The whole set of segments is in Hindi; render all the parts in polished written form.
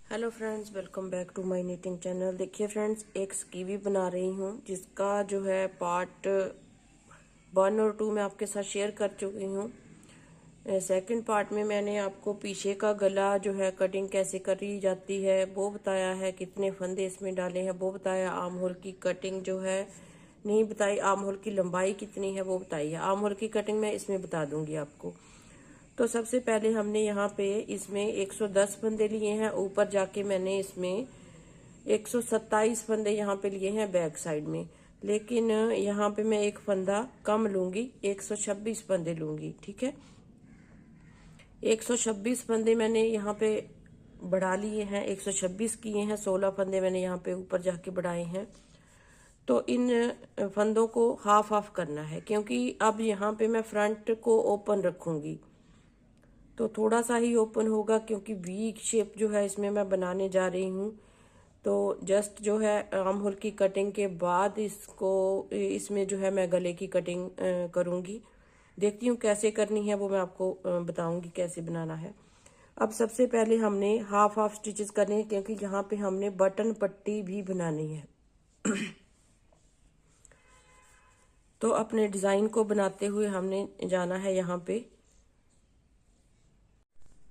Hello friends, welcome back to my knitting channel. देखिए फ्रेंड्स, एक स्कीवी बना रही हूँ जिसका जो है पार्ट 1 और 2 मैं आपके साथ शेयर कर चुकी हूँ। सेकंड पार्ट में मैंने आपको पीछे का गला जो है कटिंग कैसे करी जाती है वो बताया है, कितने फंदे इसमें डाले हैं वो बताया, आर्म होल की कटिंग जो है नहीं बताई, आर्म होल की लंबाई कितनी है वो बताई है। आर्म होल की कटिंग मैं इसमें बता दूंगी आपको। तो सबसे पहले हमने यहाँ पे इसमें 110 फंदे लिए हैं, ऊपर जाके मैंने इसमें 127 फंदे यहाँ पे लिए हैं बैक साइड में, लेकिन यहाँ पे मैं एक फंदा कम लूंगी, 126 फंदे लूंगी। ठीक है, 126 फंदे मैंने यहाँ पे बढ़ा लिए हैं, 126 किए हैं, 16 फंदे मैंने यहाँ पे ऊपर जाके बढ़ाए हैं। तो इन फंदों को हाफ हाफ करना है, क्योंकि अब यहाँ पे मैं फ्रंट को ओपन रखूंगी तो थोड़ा सा ही ओपन होगा, क्योंकि वी शेप जो है इसमें मैं बनाने जा रही हूँ। तो जस्ट जो है आर्म होल की कटिंग के बाद इसमें जो है मैं गले की कटिंग करूँगी। देखती हूँ कैसे करनी है, वो मैं आपको बताऊंगी कैसे बनाना है। अब सबसे पहले हमने हाफ हाफ स्टिचेस करने हैं, क्योंकि यहाँ पे हमने बटन पट्टी भी बनानी है। तो अपने डिज़ाइन को बनाते हुए हमने जाना है यहाँ पे।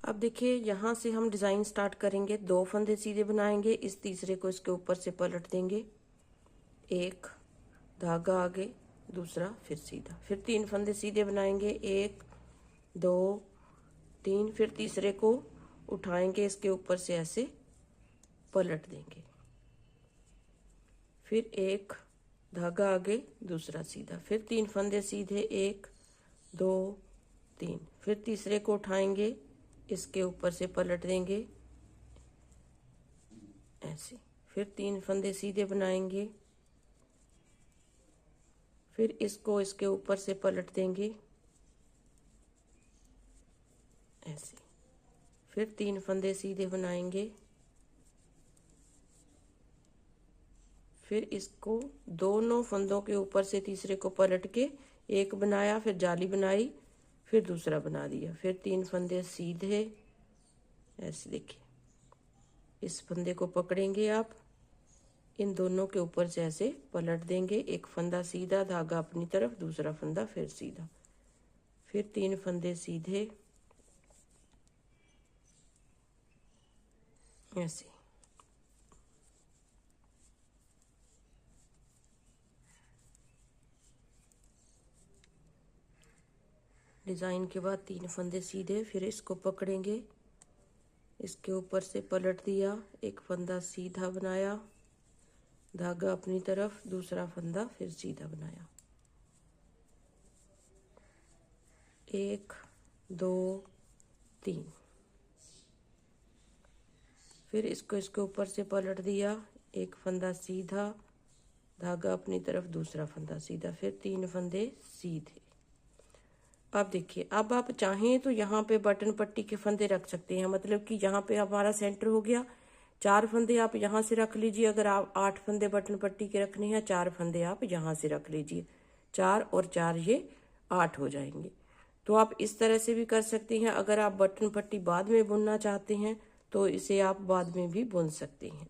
अब देखिए, यहाँ से हम डिज़ाइन स्टार्ट करेंगे। 2 फंदे सीधे बनाएंगे, इस तीसरे को इसके ऊपर से पलट देंगे, एक धागा आगे, दूसरा फिर सीधा, फिर 3 फंदे सीधे बनाएंगे, 1 2 3, फिर तीसरे को उठाएंगे, इसके ऊपर से ऐसे पलट देंगे, फिर एक धागा आगे, दूसरा सीधा, फिर 3 फंदे सीधे, 1 2 3, फिर तीसरे को उठाएंगे, इसके ऊपर से पलट देंगे ऐसे, फिर 3 फंदे सीधे बनाएंगे, फिर इसको इसके ऊपर से पलट देंगे ऐसे, फिर 3 फंदे सीधे बनाएंगे, फिर इसको दोनों फंदों के ऊपर से तीसरे को पलट के एक बनाया, फिर जाली बनाई, फिर दूसरा बना दिया, फिर 3 फंदे सीधे ऐसे। देखिए, इस फंदे को पकड़ेंगे आप, इन दोनों के ऊपर से ऐसे पलट देंगे, एक फंदा सीधा, धागा अपनी तरफ, दूसरा फंदा फिर सीधा, फिर 3 फंदे सीधे ऐसे। डिज़ाइन के बाद 3 फंदे सीधे, फिर इसको पकड़ेंगे, इसके ऊपर से पलट दिया, एक फंदा सीधा बनाया, धागा अपनी तरफ, दूसरा फंदा फिर सीधा बनाया, 1 2 3, फिर इसको इसके ऊपर से पलट दिया, एक फंदा सीधा, धागा अपनी तरफ, दूसरा फंदा सीधा, फिर 3 फंदे सीधे। अब देखिए, अब आप चाहें तो यहाँ पे बटन पट्टी के फंदे रख सकते हैं, मतलब कि यहाँ पे हमारा सेंटर हो गया, 4 फंदे आप यहाँ से रख लीजिए। अगर आप 8 फंदे बटन पट्टी के रखने हैं, 4 फंदे आप यहाँ से रख लीजिए, 4 और 4 ये 8 हो जाएंगे। तो आप इस तरह से भी कर सकते हैं। अगर आप बटन पट्टी बाद में बुनना चाहते हैं तो इसे आप बाद में भी बुन सकते हैं।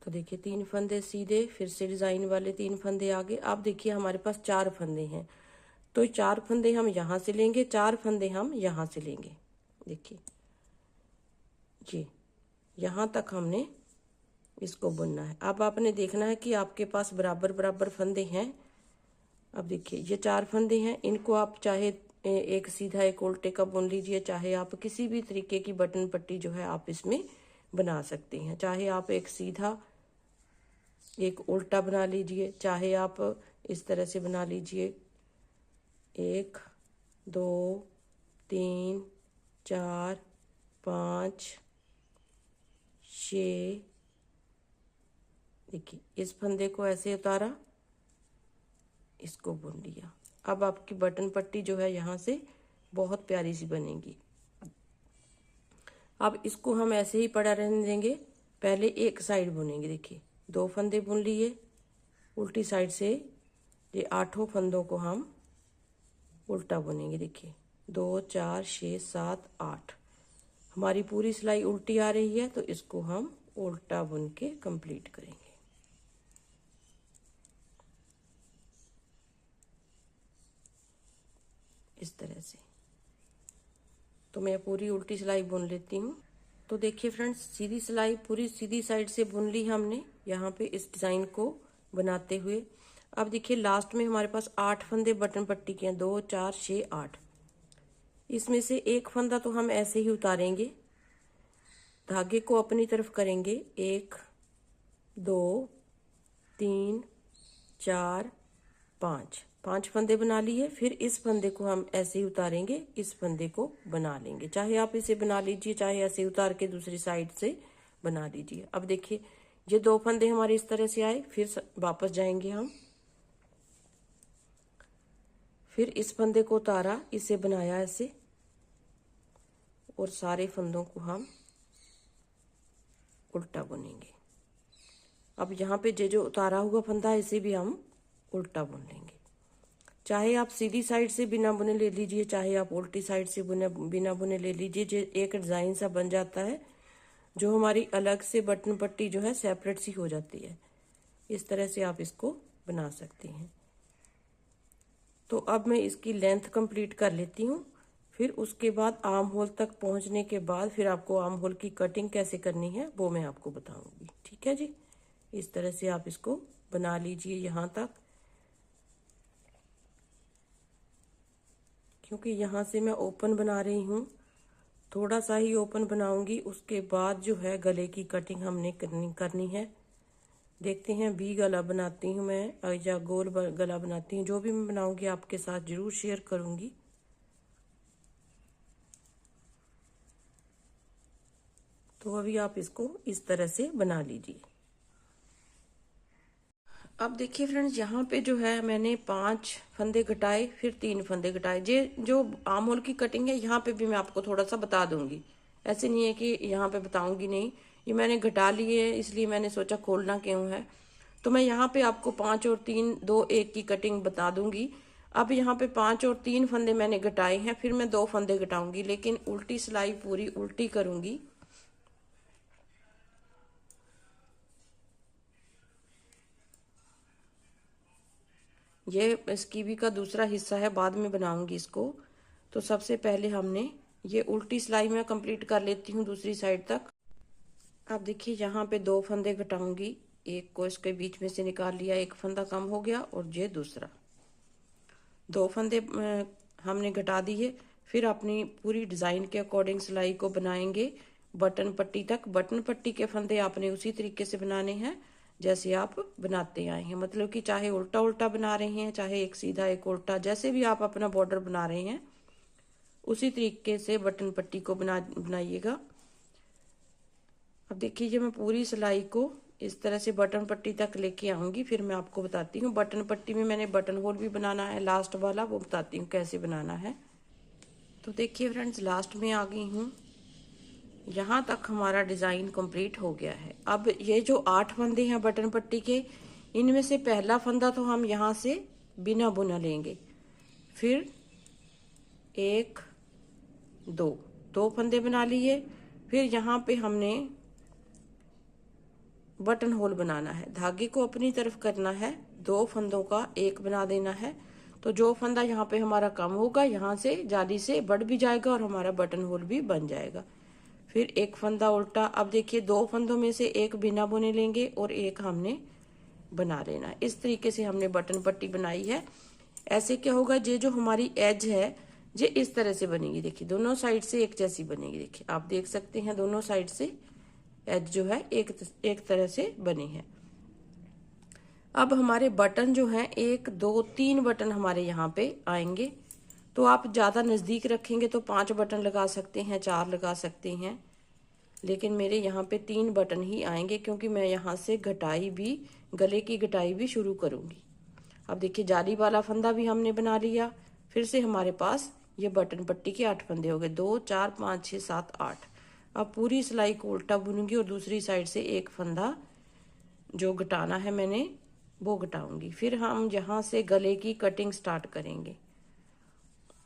तो देखिए, 3 फंदे सीधे, फिर से डिज़ाइन वाले 3 फंदे आगे। अब देखिए, हमारे पास 4 फंदे हैं, तो 4 फंदे हम यहाँ से लेंगे, 4 फंदे हम यहाँ से लेंगे। देखिए, ये यहाँ तक हमने इसको बुनना है। अब आपने देखना है कि आपके पास बराबर बराबर फंदे हैं। अब देखिए, ये 4 फंदे हैं, इनको आप चाहे एक सीधा एक उल्टे का बुन लीजिए, चाहे आप किसी भी तरीके की बटन पट्टी जो है आप इसमें बना सकते हैं। चाहे आप एक सीधा एक उल्टा बना लीजिए, चाहे आप इस तरह से बना लीजिए, 1 2 3 4 5 6। देखिए, इस फंदे को ऐसे उतारा, इसको बुन लिया। अब आपकी बटन पट्टी जो है यहाँ से बहुत प्यारी सी बनेगी। अब इसको हम ऐसे ही पड़ा रहने देंगे, पहले एक साइड बुनेंगे। देखिए, 2 फंदे बुन लिए, उल्टी साइड से ये 8 फंदों को हम उल्टा बुनेंगे। देखिए, 2 4 6 7 8। हमारी पूरी सिलाई उल्टी आ रही है तो इसको हम उल्टा बुन के कंप्लीट करेंगे। इस तरह से। तो मैं पूरी उल्टी सिलाई बुन लेती हूँ। तो देखिए फ्रेंड्स, सीधी सिलाई पूरी सीधी साइड से बुन ली हमने यहाँ पे इस डिजाइन को बनाते हुए। अब देखिए लास्ट में हमारे पास 8 फंदे बटन पट्टी के हैं, 2 4 6 8। इसमें से एक फंदा तो हम ऐसे ही उतारेंगे, धागे को अपनी तरफ करेंगे, 1 2 3 4 5 फंदे बना लिए। फिर इस फंदे को हम ऐसे ही उतारेंगे, इस फंदे को बना लेंगे। चाहे आप इसे बना लीजिए, चाहे ऐसे उतार के दूसरी साइड से बना लीजिए। अब देखिए ये 2 फंदे हमारे इस तरह से आए, फिर वापस जाएंगे हम, फिर इस फंदे को उतारा, इसे बनाया ऐसे, और सारे फंदों को हम उल्टा बुनेंगे। अब यहाँ पे जो उतारा हुआ फंदा है इसे भी हम उल्टा बुन लेंगे। चाहे आप सीधी साइड से बिना बुने ले लीजिए, चाहे आप उल्टी साइड से बिना बुने ले लीजिए। जो एक डिजाइन सा बन जाता है, जो हमारी अलग से बटन पट्टी जो है सेपरेट सी हो जाती है। इस तरह से आप इसको बना सकते हैं। तो अब मैं इसकी लेंथ कंप्लीट कर लेती हूँ। फिर उसके बाद आर्म होल तक पहुँचने के बाद फिर आपको आर्म होल की कटिंग कैसे करनी है वो मैं आपको बताऊंगी। ठीक है जी। इस तरह से आप इसको बना लीजिए यहाँ तक, क्योंकि यहाँ से मैं ओपन बना रही हूँ, थोड़ा सा ही ओपन बनाऊंगी। उसके बाद जो है गले की कटिंग हमने करनी है। देखते हैं, वी गला बनाती हूँ मैं या गोल गला बनाती हूँ, जो भी मैं बनाऊंगी आपके साथ जरूर शेयर करूंगी। तो अभी आप इसको इस तरह से बना लीजिए। अब देखिए फ्रेंड्स, यहाँ पे जो है मैंने 5 फंदे घटाए, फिर 3 फंदे घटाए। जो आर्म होल की कटिंग है यहाँ पे भी मैं आपको थोड़ा सा बता दूंगी, ऐसे नहीं है कि यहाँ पे बताऊंगी नहीं। ये मैंने घटा लिए है, इसलिए मैंने सोचा खोलना क्यों है। तो मैं यहाँ पे आपको 5 और 3 2 1 की कटिंग बता दूंगी। अब यहाँ पे 5 और 3 फंदे मैंने घटाए हैं, फिर मैं 2 फंदे घटाऊंगी, लेकिन उल्टी सिलाई पूरी उल्टी करूंगी। ये स्कीवी का दूसरा हिस्सा है, बाद में बनाऊंगी इसको। तो सबसे पहले हमने ये उल्टी सिलाई में कंप्लीट कर लेती हूँ दूसरी साइड तक। अब देखिए यहाँ पे 2 फंदे घटाऊंगी, एक को इसके बीच में से निकाल लिया, एक फंदा कम हो गया, और ये दूसरा 2 फंदे हमने घटा दिए। फिर अपनी पूरी डिजाइन के अकॉर्डिंग सिलाई को बनाएंगे बटन पट्टी तक। बटन पट्टी के फंदे आपने उसी तरीके से बनाने हैं जैसे आप बनाते आए हैं, मतलब कि चाहे उल्टा उल्टा बना रहे हैं, चाहे एक सीधा एक उल्टा, जैसे भी आप अपना बॉर्डर बना रहे हैं उसी तरीके से बटन पट्टी को बनाइएगा। अब देखिए ये मैं पूरी सिलाई को इस तरह से बटन पट्टी तक लेके आऊंगी, फिर मैं आपको बताती हूँ। बटन पट्टी में मैंने बटन होल भी बनाना है, लास्ट वाला वो बताती हूँ कैसे बनाना है। तो देखिए फ्रेंड्स, लास्ट में आ गई हूँ, यहाँ तक हमारा डिजाइन कंप्लीट हो गया है। अब ये जो 8 फंदे हैं बटन पट्टी के, इनमें से पहला फंदा तो हम यहाँ से बिना बुना लेंगे, फिर 1 2 फंदे बना लिए। फिर यहाँ पे हमने बटन होल बनाना है, धागे को अपनी तरफ करना है, 2 फंदों का 1 बना देना है। तो जो फंदा यहाँ पे हमारा कम होगा, यहाँ से जाली से बढ़ भी जाएगा और हमारा बटन होल भी बन जाएगा। फिर 1 फंदा उल्टा। अब देखिए 2 फंदों में से 1 बिना बुने लेंगे और 1 हमने बना लेना। इस तरीके से हमने बटन पट्टी बनाई है। ऐसे क्या होगा, ये जो हमारी एज है ये इस तरह से बनेगी। देखिए दोनों साइड से एक जैसी बनेगी। देखिए आप देख सकते हैं दोनों साइड से एज जो है एक तरह से बनी है। अब हमारे बटन जो हैं 1 2 3 बटन हमारे यहाँ पे आएंगे। तो आप ज्यादा नजदीक रखेंगे तो 5 बटन लगा सकते हैं, 4 लगा सकते हैं, लेकिन मेरे यहाँ पे 3 बटन ही आएंगे, क्योंकि मैं यहाँ से घटाई भी, गले की घटाई भी शुरू करूंगी। अब देखिए जाली वाला फंदा भी हमने बना लिया। फिर से हमारे पास ये बटन पट्टी के 8 फंदे हो गए, 2 4 5 6 7 8। अब पूरी सिलाई को उल्टा बुनूंगी और दूसरी साइड से 1 फंदा जो घटाना है मैंने वो घटाऊंगी। फिर हम यहाँ से गले की कटिंग स्टार्ट करेंगे।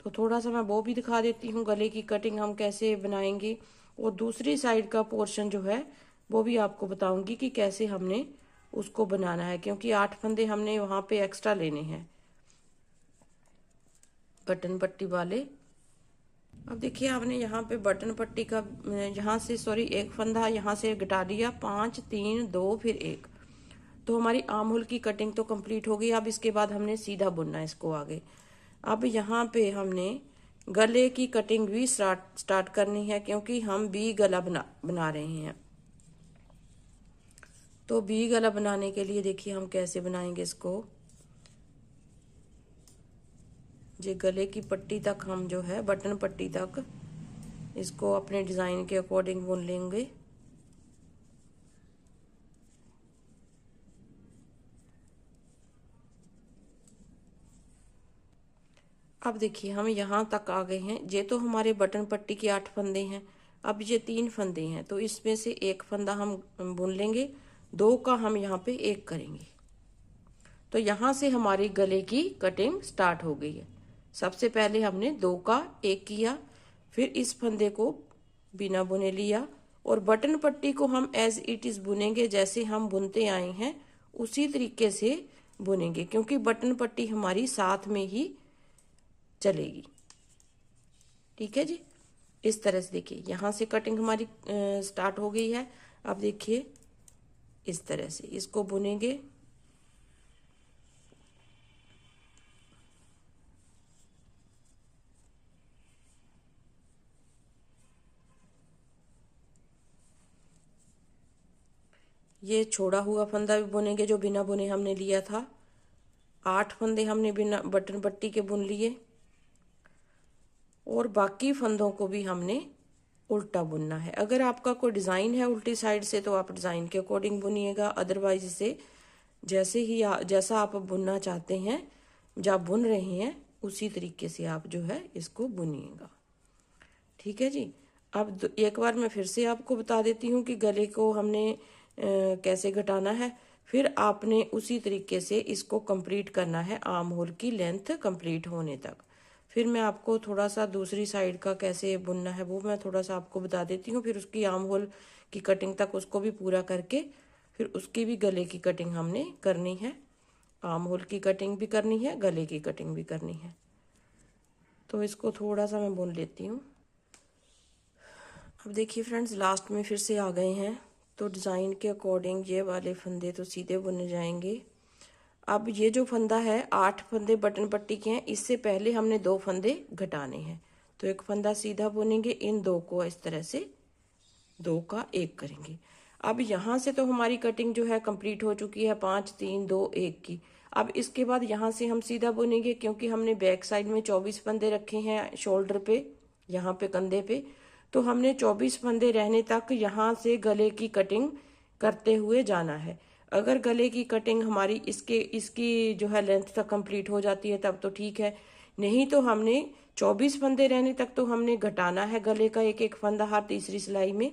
तो थोड़ा सा मैं वो भी दिखा देती हूँ गले की कटिंग हम कैसे बनाएंगे, और दूसरी साइड का पोर्शन जो है वो भी आपको बताऊंगी कि कैसे हमने उसको बनाना है, क्योंकि 8 फंदे हमने वहाँ पे एक्स्ट्रा लेने हैं बटन पट्टी वाले। अब देखिए आपने यहाँ पे बटन पट्टी का यहाँ से सॉरी एक फंदा यहाँ से घटा दिया, 5 3 2 फिर 1, तो हमारी आर्म होल की कटिंग तो कंप्लीट हो गई। अब इसके बाद हमने सीधा बुनना है इसको आगे। अब यहाँ पे हमने गले की कटिंग भी स्टार्ट करनी है, क्योंकि हम बी गला बना रहे हैं। तो बी गला बनाने के लिए देखिए हम कैसे बनाएंगे इसको। ये गले की पट्टी तक हम जो है बटन पट्टी तक इसको अपने डिजाइन के अकॉर्डिंग बुन लेंगे। अब देखिए हम यहाँ तक आ गए हैं। ये तो हमारे बटन पट्टी के 8 फंदे हैं। अब ये 3 फंदे हैं, तो इसमें से एक फंदा हम बुन लेंगे, 2 का हम यहाँ पे 1 करेंगे। तो यहाँ से हमारी गले की कटिंग स्टार्ट हो गई है। सबसे पहले हमने 2 का 1 किया, फिर इस फंदे को बिना बुने लिया, और बटन पट्टी को हम एज इट इज बुनेंगे, जैसे हम बुनते आए हैं उसी तरीके से बुनेंगे, क्योंकि बटन पट्टी हमारी साथ में ही चलेगी। ठीक है जी, इस तरह से देखिए यहाँ से कटिंग हमारी स्टार्ट हो गई है। अब देखिए इस तरह से इसको बुनेंगे। ये छोड़ा हुआ फंदा भी बुनेंगे जो बिना बुने हमने लिया था। 8 फंदे हमने बिना बटन पट्टी के बुन लिए, और बाकी फंदों को भी हमने उल्टा बुनना है। अगर आपका कोई डिज़ाइन है उल्टी साइड से तो आप डिज़ाइन के अकॉर्डिंग बुनिएगा, अदरवाइज इसे जैसा आप बुनना चाहते हैं, जब बुन रहे हैं उसी तरीके से आप जो है इसको बुनिएगा। ठीक है जी। अब एक बार मैं फिर से आपको बता देती हूँ कि गले को हमने कैसे घटाना है, फिर आपने उसी तरीके से इसको कंप्लीट करना है आर्म होल की लेंथ कंप्लीट होने तक। फिर मैं आपको थोड़ा सा दूसरी साइड का कैसे बुनना है वो मैं थोड़ा सा आपको बता देती हूँ। फिर उसकी आर्म होल की कटिंग तक उसको भी पूरा करके फिर उसकी भी गले की कटिंग हमने करनी है। आर्म होल की कटिंग भी करनी है, गले की कटिंग भी करनी है। तो इसको थोड़ा सा मैं बुन लेती हूँ। अब देखिए फ्रेंड्स लास्ट में फिर से आ गए हैं, तो डिज़ाइन के अकॉर्डिंग ये वाले फंदे तो सीधे बुने जाएंगे। अब ये जो फंदा है 8 फंदे बटन पट्टी के हैं, इससे पहले हमने 2 फंदे घटाने हैं। तो एक फंदा सीधा बुनेंगे, इन 2 को इस तरह से 2 का 1 करेंगे। अब यहाँ से तो हमारी कटिंग जो है कंप्लीट हो चुकी है 5 3 2 1 की। अब इसके बाद यहाँ से हम सीधा बुनेंगे, क्योंकि हमने बैक साइड में 24 फंदे रखे हैं शोल्डर पे, यहाँ पे कंधे पे, तो हमने 24 फंदे रहने तक यहाँ से गले की कटिंग करते हुए जाना है। अगर गले की कटिंग हमारी इसकी जो है लेंथ तक कंप्लीट हो जाती है तब तो ठीक है, नहीं तो हमने 24 फंदे रहने तक तो हमने घटाना है गले का एक एक फंदा हर तीसरी सिलाई में।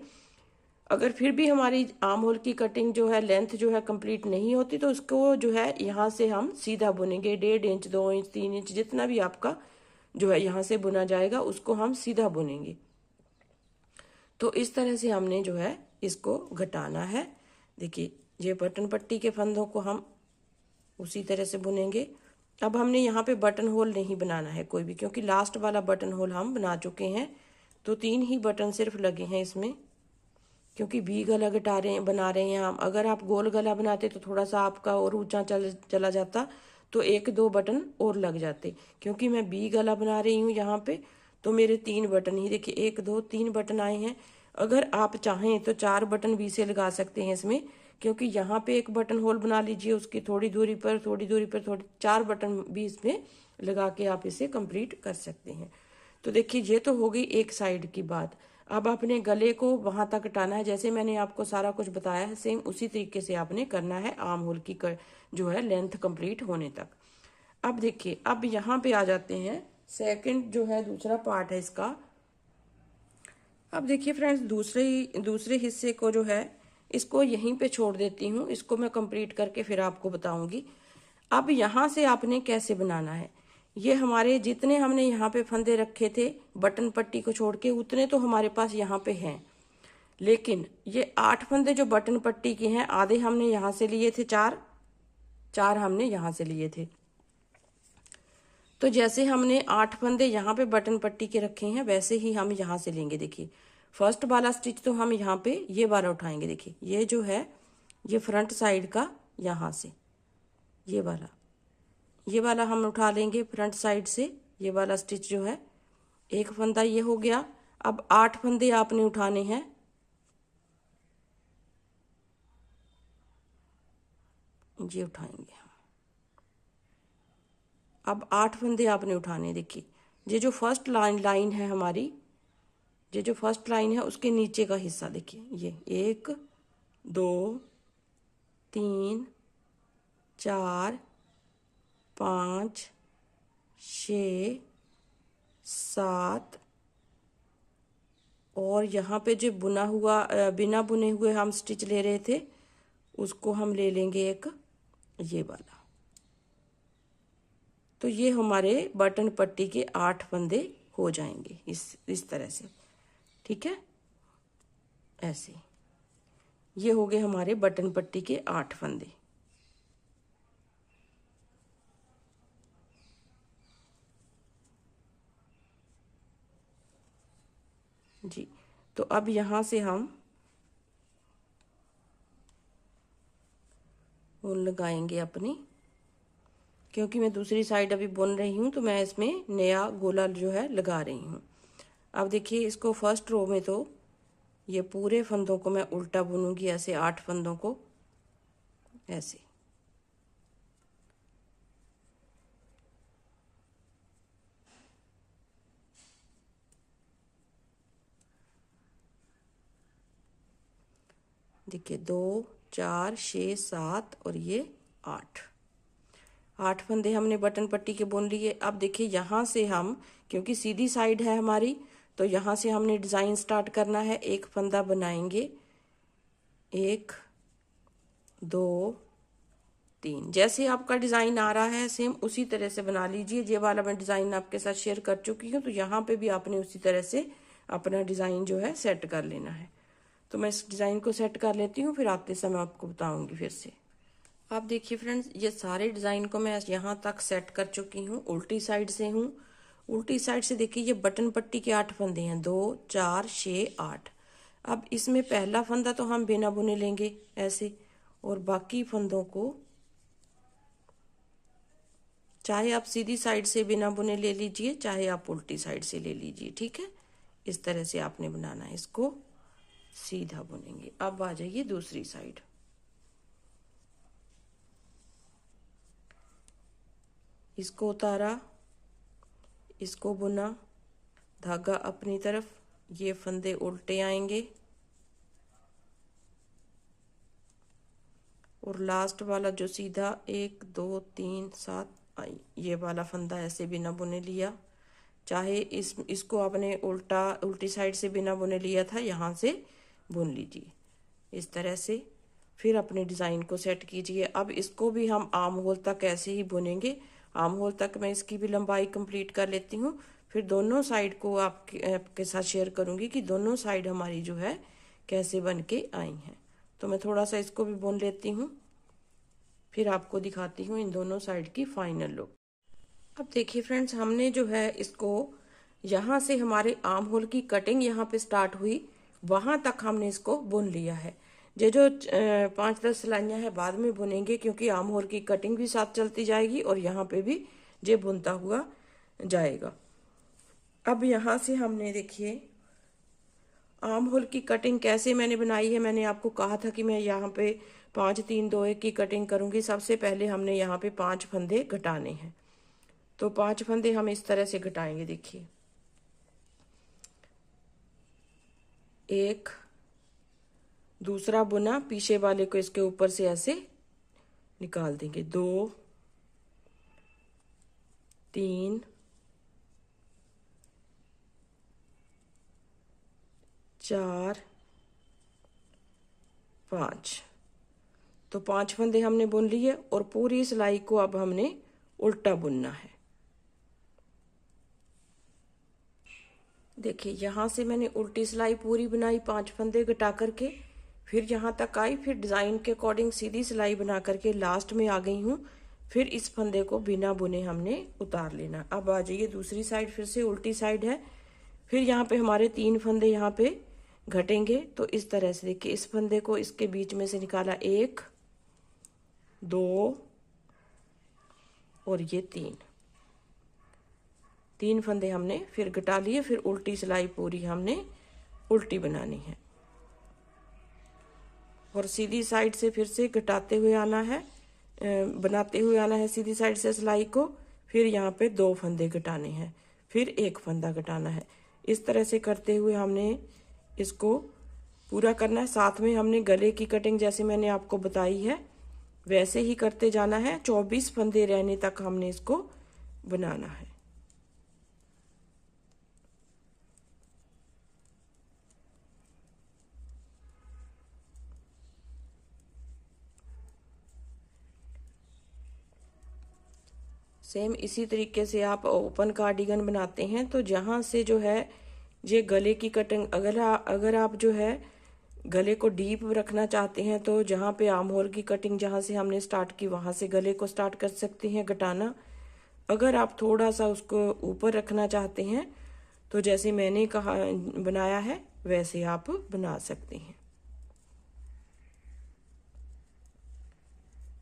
अगर फिर भी हमारी आर्म होल की कटिंग जो है लेंथ जो है कंप्लीट नहीं होती, तो उसको जो है यहाँ से हम सीधा बुनेंगे। 1.5 इंच 2 इंच 3 इंच जितना भी आपका जो है यहाँ से बुना जाएगा उसको हम सीधा बुनेंगे। तो इस तरह से हमने जो है इसको घटाना है। देखिए ये बटन पट्टी के फंदों को हम उसी तरह से बुनेंगे। अब हमने यहाँ पे बटन होल नहीं बनाना है कोई भी, क्योंकि लास्ट वाला बटन होल हम बना चुके हैं। तो 3 ही बटन सिर्फ लगे हैं इसमें, क्योंकि बी गला बना रहे हैं हम। अगर आप गोल गला बनाते तो थोड़ा सा आपका और ऊंचा चला जाता, तो 1 2 बटन और लग जाते। क्योंकि मैं बी गला बना रही हूँ यहाँ पे, तो मेरे 3 बटन ही देखिए 1 2 3 बटन आए हैं। अगर आप चाहें तो 4 बटन बी से लगा सकते हैं इसमें, क्योंकि यहाँ पे 1 बटन होल बना लीजिए, उसकी थोड़ी दूरी पर 4 बटन भी इसमें लगा के आप इसे कंप्लीट कर सकते हैं। तो देखिए ये तो हो गई एक साइड की बात। अब अपने गले को वहां तक हटाना है, जैसे मैंने आपको सारा कुछ बताया है सेम उसी तरीके से आपने करना है आर्म होल की जो है लेंथ कंप्लीट होने तक। अब देखिए अब यहाँ पे आ जाते हैं सेकंड जो है दूसरा पार्ट है इसका। अब देखिए फ्रेंड्स दूसरे हिस्से को जो है इसको यहीं पे छोड़ देती हूँ, इसको मैं कंप्लीट करके फिर आपको बताऊंगी। अब यहाँ से आपने कैसे बनाना है, ये हमारे जितने हमने यहाँ पे फंदे रखे थे बटन पट्टी को छोड़ के उतने तो हमारे पास यहाँ पे हैं, लेकिन ये 8 फंदे जो बटन पट्टी के हैं, आधे हमने यहाँ से लिए थे, चार हमने यहाँ से लिए थे। तो जैसे हमने 8 फंदे यहाँ पे बटन पट्टी के रखे हैं वैसे ही हम यहाँ से लेंगे। देखिए फर्स्ट वाला स्टिच तो हम यहाँ पे ये वाला उठाएंगे। देखिए ये जो है ये फ्रंट साइड का, यहाँ से ये वाला हम उठा लेंगे फ्रंट साइड से। ये वाला स्टिच जो है, एक फंदा ये हो गया। अब 8 फंदे आपने उठाने हैं, ये उठाएंगे हम। अब 8 फंदे आपने उठाने। देखिए ये जो फर्स्ट लाइन है हमारी, ये जो फर्स्ट लाइन है उसके नीचे का हिस्सा, देखिए ये 1 2 3 4 5 6 7 और यहाँ पे जो बुना हुआ बिना बुने हुए हम स्टिच ले रहे थे उसको हम ले लेंगे एक ये वाला। तो ये हमारे बटन पट्टी के 8 फंदे हो जाएंगे इस तरह से, ठीक है। ऐसे ये हो गए हमारे बटन पट्टी के 8 फंदे। जी, तो अब यहाँ से हम ऊन लगाएंगे अपनी, क्योंकि मैं दूसरी साइड अभी बुन रही हूँ तो मैं इसमें नया गोला जो है लगा रही हूँ। अब देखिए इसको फर्स्ट रो में तो ये पूरे फंदों को मैं उल्टा बुनूंगी, ऐसे 8 फंदों को ऐसे। देखिए 2 4 6 7 और ये 8 फंदे हमने बटन पट्टी के बुन लिए। अब देखिए यहाँ से हम, क्योंकि सीधी साइड है हमारी, तो यहाँ से हमने डिज़ाइन स्टार्ट करना है। एक फंदा बनाएंगे, 1 2 3, जैसे आपका डिज़ाइन आ रहा है सेम उसी तरह से बना लीजिए। ये वाला मैं डिज़ाइन आपके साथ शेयर कर चुकी हूँ, तो यहाँ पे भी आपने उसी तरह से अपना डिज़ाइन जो है सेट कर लेना है। तो मैं इस डिज़ाइन को सेट कर लेती हूँ, फिर आते समय आपको बताऊँगी फिर से। आप देखिए फ्रेंड्स, ये सारे डिज़ाइन को मैं यहाँ तक सेट कर चुकी हूँ। उल्टी साइड से हूँ, उल्टी साइड से देखिए ये बटन पट्टी के 8 फंदे हैं, 2 4 6 8। अब इसमें पहला फंदा तो हम बिना बुने लेंगे ऐसे, और बाकी फंदों को चाहे आप सीधी साइड से बिना बुने ले लीजिए, चाहे आप उल्टी साइड से ले लीजिए, ठीक है। इस तरह से आपने बनाना है, इसको सीधा बुनेंगे। अब आ जाइए दूसरी साइड। इसको उतारा, इसको बुना, धागा अपनी तरफ, ये फंदे उल्टे आएंगे और लास्ट वाला जो सीधा 1 2 3 7 ये वाला फंदा ऐसे बिना बुने लिया। चाहे इसको आपने उल्टी साइड से बिना बुने लिया था, यहाँ से बुन लीजिए इस तरह से। फिर अपने डिज़ाइन को सेट कीजिए। अब इसको भी हम आर्म होल तक ऐसे ही बुनेंगे। आर्म होल तक मैं इसकी भी लंबाई कंप्लीट कर लेती हूँ, फिर दोनों साइड को आपके साथ शेयर करूँगी कि दोनों साइड हमारी जो है कैसे बन के आई हैं। तो मैं थोड़ा सा इसको भी बुन लेती हूँ, फिर आपको दिखाती हूँ इन दोनों साइड की फाइनल लुक। अब देखिए फ्रेंड्स, हमने जो है इसको यहाँ से हमारे आर्म होल की कटिंग यहाँ पे स्टार्ट हुई, वहाँ तक हमने इसको बुन लिया है। ये जो 5-10 सिलाइयाँ हैं बाद में बुनेंगे, क्योंकि आर्म होल की कटिंग भी साथ चलती जाएगी और यहाँ पे भी ये बुनता हुआ जाएगा। अब यहाँ से हमने देखिए आर्म होल की कटिंग कैसे मैंने बनाई है। मैंने आपको कहा था कि मैं यहाँ पे 5 3 2 1 की कटिंग करूँगी। सबसे पहले हमने यहाँ पे 5 फंदे घटाने हैं, तो 5 फंदे हम इस तरह से घटाएंगे। देखिए 1, दूसरा बुना, पीछे वाले को इसके ऊपर से ऐसे निकाल देंगे, 2 3 4 5। तो 5 फंदे हमने बुन लिए और पूरी सिलाई को अब हमने उल्टा बुनना है। देखिए यहाँ से मैंने उल्टी सिलाई पूरी बनाई 5 फंदे घटा करके, फिर यहाँ तक आई, फिर डिज़ाइन के अकॉर्डिंग सीधी सिलाई बना करके लास्ट में आ गई हूँ। फिर इस फंदे को बिना बुने हमने उतार लेना। अब आ जाइए दूसरी साइड, फिर से उल्टी साइड है। फिर यहाँ पे हमारे 3 फंदे यहाँ पे घटेंगे। तो इस तरह से देखिए, इस फंदे को इसके बीच में से निकाला, 1 2 और ये 3 फंदे हमने फिर घटा लिए। फिर उल्टी सिलाई पूरी हमने उल्टी बनानी है और सीधी साइड से फिर से घटाते हुए आना है, बनाते हुए आना है सीधी साइड से सिलाई को। फिर यहाँ पे 2 फंदे घटाने हैं, फिर 1 फंदा घटाना है। इस तरह से करते हुए हमने इसको पूरा करना है। साथ में हमने गले की कटिंग जैसे मैंने आपको बताई है वैसे ही करते जाना है। 24 फंदे रहने तक हमने इसको बनाना है। सेम इसी तरीके से आप ओपन कार्डिगन बनाते हैं तो जहाँ से जो है ये गले की कटिंग, अगर आप जो है गले को डीप रखना चाहते हैं तो जहाँ पे आर्म होल की कटिंग जहाँ से हमने स्टार्ट की वहाँ से गले को स्टार्ट कर सकते हैं घटाना। अगर आप थोड़ा सा उसको ऊपर रखना चाहते हैं तो जैसे मैंने कहा बनाया है वैसे आप बना सकते हैं।